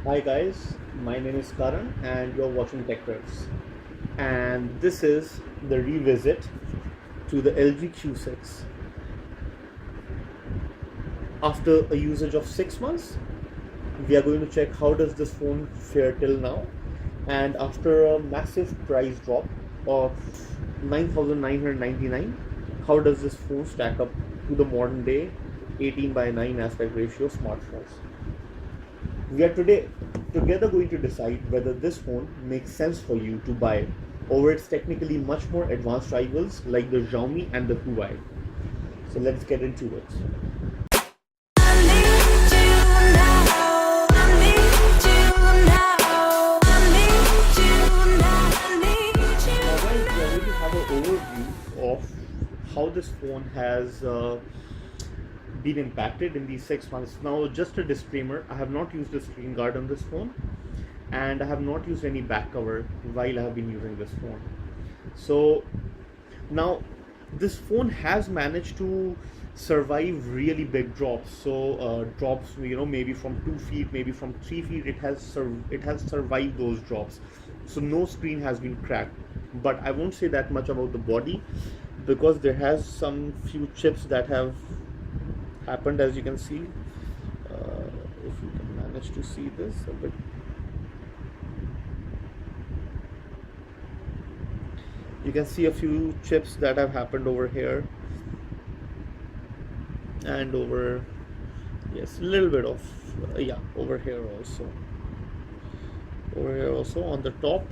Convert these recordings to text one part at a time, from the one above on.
Hi guys, my name is Karan and you're watching Tech Tips. And this is the revisit to the LG Q6. After a usage of 6 months, we are going to check how does this phone fare till now. And after a massive price drop of 9,999, how does this phone stack up to the modern day 18:9 aspect ratio smartphones? We are today together going to decide whether this phone makes sense for you to buy over its technically much more advanced rivals like the Xiaomi and the Huawei. So let's get into it. Now guys, we are going to have an overview of how this phone has been impacted in these 6 months. Now, just a disclaimer, I have not used a screen guard on this phone and I have not used any back cover while I have been using this phone. So now this phone has managed to survive really big drops. So drops, maybe from 2 feet, maybe from 3 feet. It has survived those drops. So no screen has been cracked. But I won't say that much about the body because there has some few chips that have happened, as you can see. If you can manage to see this a bit. You can see a few chips that have happened over here and over, yes, a little bit of over here also on the top,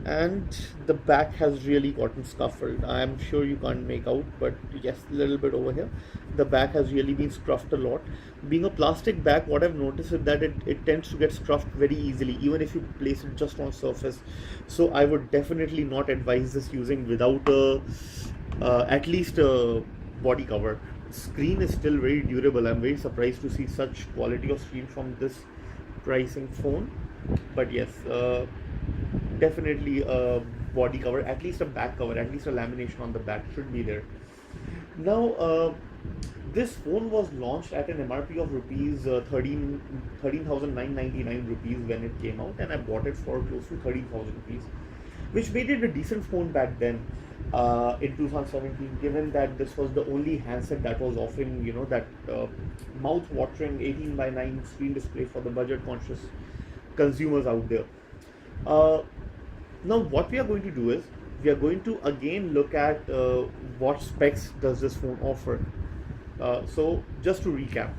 and the back has really gotten scuffled. I'm sure you can't make out, but yes, a little bit over here. The back has really been scuffed a lot. Being a plastic back, what I've noticed is that it tends to get scuffed very easily, even if you place it just on surface. So I would definitely not advise this using without a at least a body cover. Screen is still very durable. I'm very surprised to see such quality of screen from this pricing phone. But yes, definitely a body cover, at least a back cover, at least a lamination on the back should be there. Now, this phone was launched at an MRP of rupees 13,999 rupees when it came out, and I bought it for close to 13,000 rupees, which made it a decent phone back then. In 2017, given that this was the only handset that was offering, that mouth-watering 18:9 screen display for the budget-conscious consumers out there. Now, what we are going to do is we are going to again look at what specs does this phone offer. So, just to recap,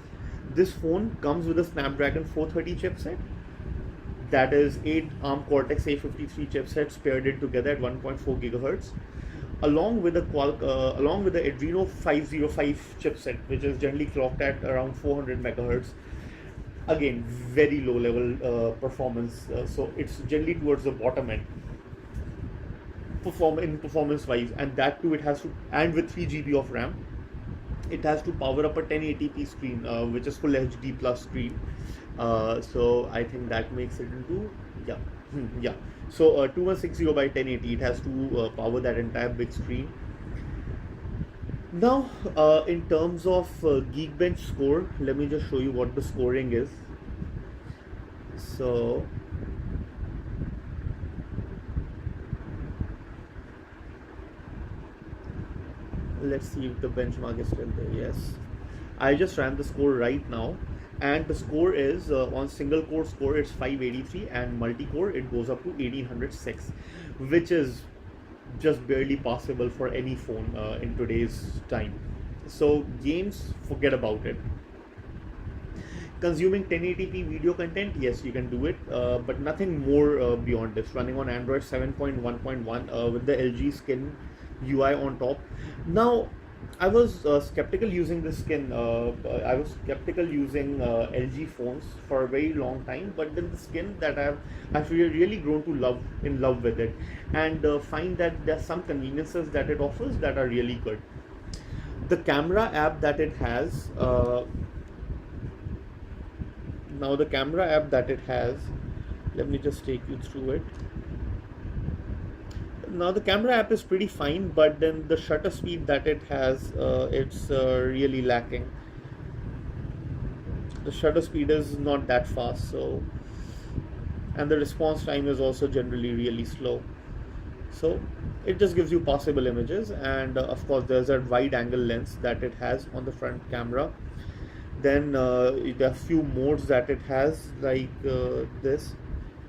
this phone comes with a Snapdragon 430 chipset. That is 8 ARM Cortex A53 chipsets paired in together at 1.4 gigahertz, along with the Adreno 505 chipset, which is generally clocked at around 400 megahertz. Again, very low level performance, so it's generally towards the bottom end performance wise, and that too it has to, and with 3 GB of RAM, it has to power up a 1080p screen, which is full HD plus screen. So I think that makes it into, yeah. So 2160 by 1080, it has to power that entire big screen. Now, in terms of Geekbench score, let me just show you what the scoring is. So, let's see if the benchmark is still there. Yes, I just ran the score right now, and the score is on single core score it's 583, and multi-core it goes up to 1806, which is just barely passable for any phone in today's time. So games, forget about it. Consuming 1080p video content, yes, you can do it, but nothing more beyond this. Running on Android 7.1.1 with the LG skin UI on top. Now, I was skeptical using this skin. I was skeptical using LG phones for a very long time, but then the skin that I've really grown to love with it, and find that there's some conveniences that it offers that are really good. The camera app that it has. Now the camera app that it has, let me just take you through it. Now the camera app is pretty fine, but then the shutter speed that it has, it's really lacking. The shutter speed is not that fast, so, and the response time is also generally really slow. So it just gives you possible images, and of course there's a wide angle lens that it has on the front camera. Then there are few modes that it has, like this,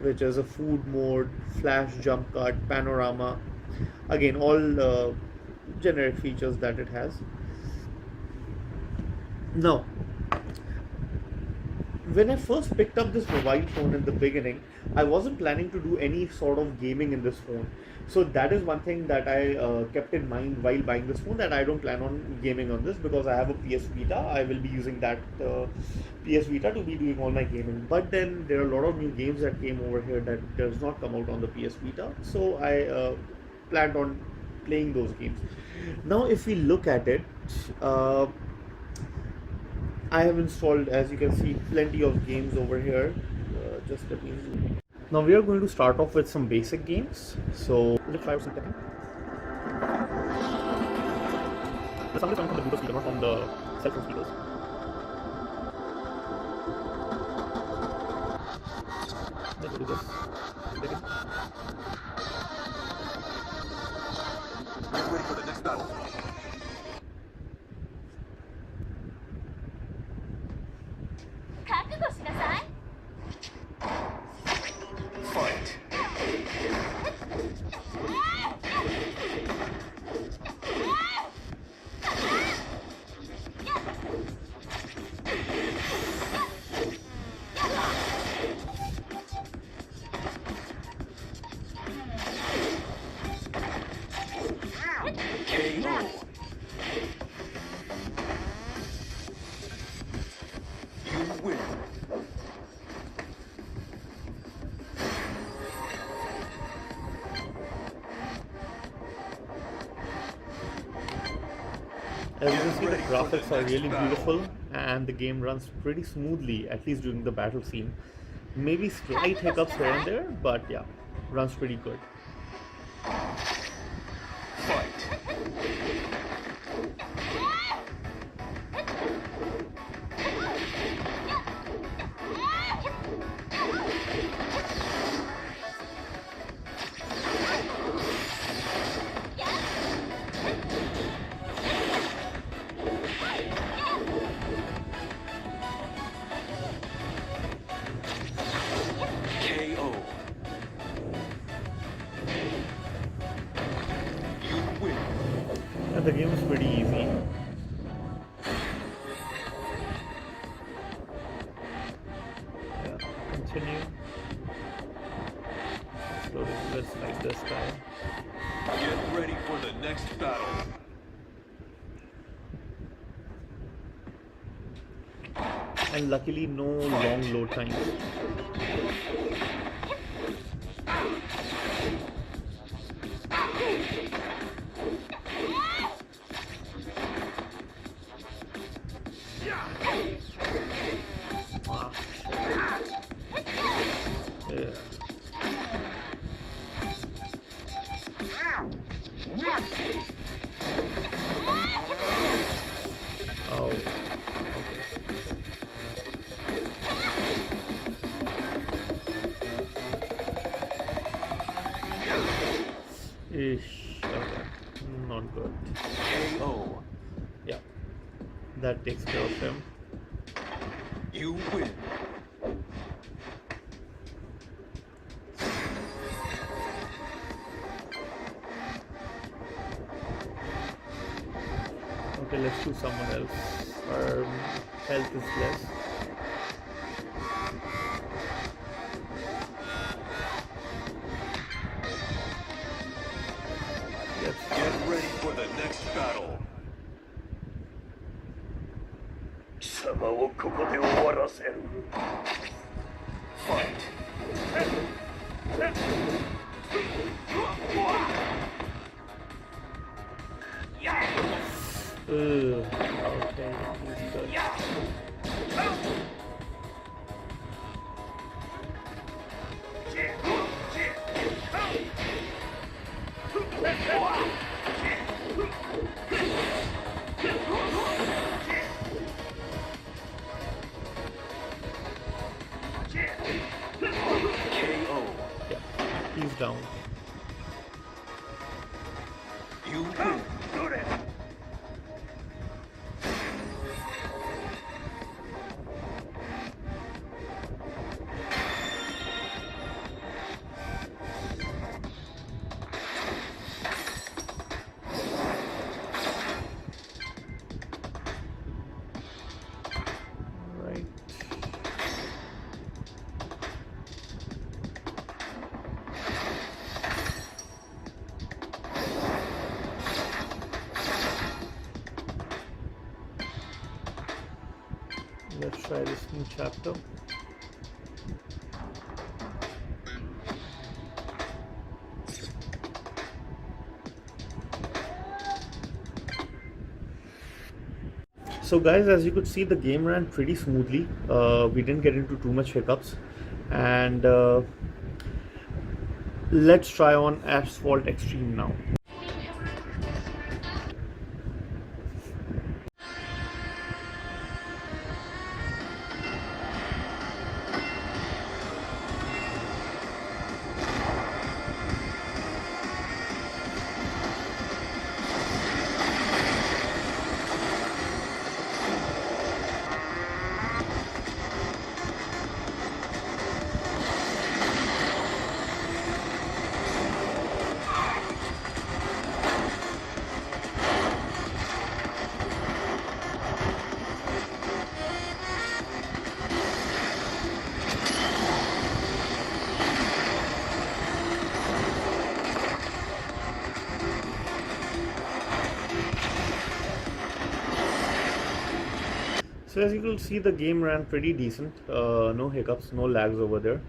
which is a food mode, flash jump cut, panorama. Again, all generic features that it has. Now, when I first picked up this mobile phone in the beginning, I wasn't planning to do any sort of gaming in this phone. So that is one thing that I kept in mind while buying this phone, that I don't plan on gaming on this because I have a PS Vita. I will be using that PS Vita to be doing all my gaming. But then there are a lot of new games that came over here that does not come out on the PS Vita. So I planned on playing those games. Now, if we look at it, I have installed, as you can see, plenty of games over here. Just let me zoom. Now we are going to start off with some basic games. So let's try some technique. The sound is coming from the Bluetooth speaker, not from the cell phone speakers. Let's do this. Get ready for the next battle. Fight. KO. You win. As you can see, the graphics are really beautiful and the game runs pretty smoothly, at least during the battle scene. Maybe slight hiccups here and there, but yeah, runs pretty good. Fight. KO. You win. And the game is pretty easy. Yeah, continue. Slowly, let's like this guy. Get ready for the next battle. And luckily no long load times. Wow. Yeah. Oh, okay. Ish, okay. Not good. KO. Yeah, that takes care of him. You win. Okay, let's do someone else. Our health is less. Yes. Get ready for the next battle. 貴様をここで終わらせる。 Fight. Okay, he's good. down. You win. どれ Right. Let's try this new chapter. So guys, as you could see, the game ran pretty smoothly. We didn't get into too much hiccups, and let's try on Asphalt Extreme now. So as you can see, the game ran pretty decent. No hiccups, no lags over there.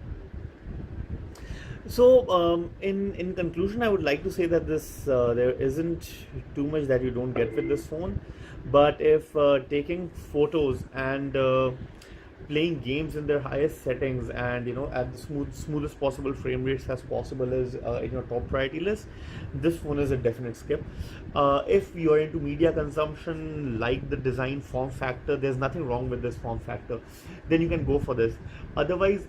So in conclusion, I would like to say that this there isn't too much that you don't get with this phone, but if taking photos and playing games in their highest settings and at the smoothest possible frame rates as possible is in your top priority list, this phone is a definite skip. If you are into media consumption, like the design, form factor, there's nothing wrong with this form factor, then you can go for this. Otherwise,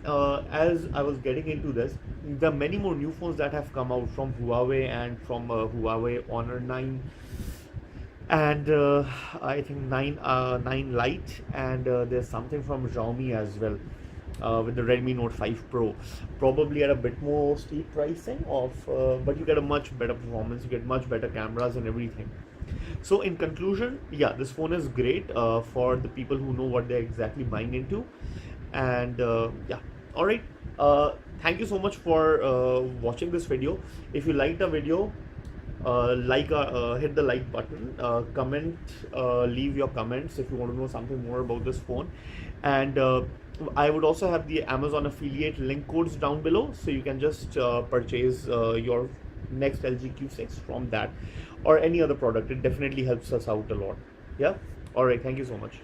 as I was getting into this, there are many more new phones that have come out from Huawei and from Huawei Honor 9 and I think 9 Lite, and there's something from Xiaomi as well with the Redmi Note 5 Pro, probably at a bit more steep pricing but you get a much better performance, you get much better cameras and everything. So in conclusion, yeah, this phone is great for the people who know what they're exactly buying into. And yeah, all right, thank you so much for watching this video. If you liked the video, hit the like button, comment, leave your comments if you want to know something more about this phone. And I would also have the Amazon affiliate link codes down below, so you can just purchase your next LG Q6 from that or any other product. It definitely helps us out a lot. Yeah, all right, thank you so much.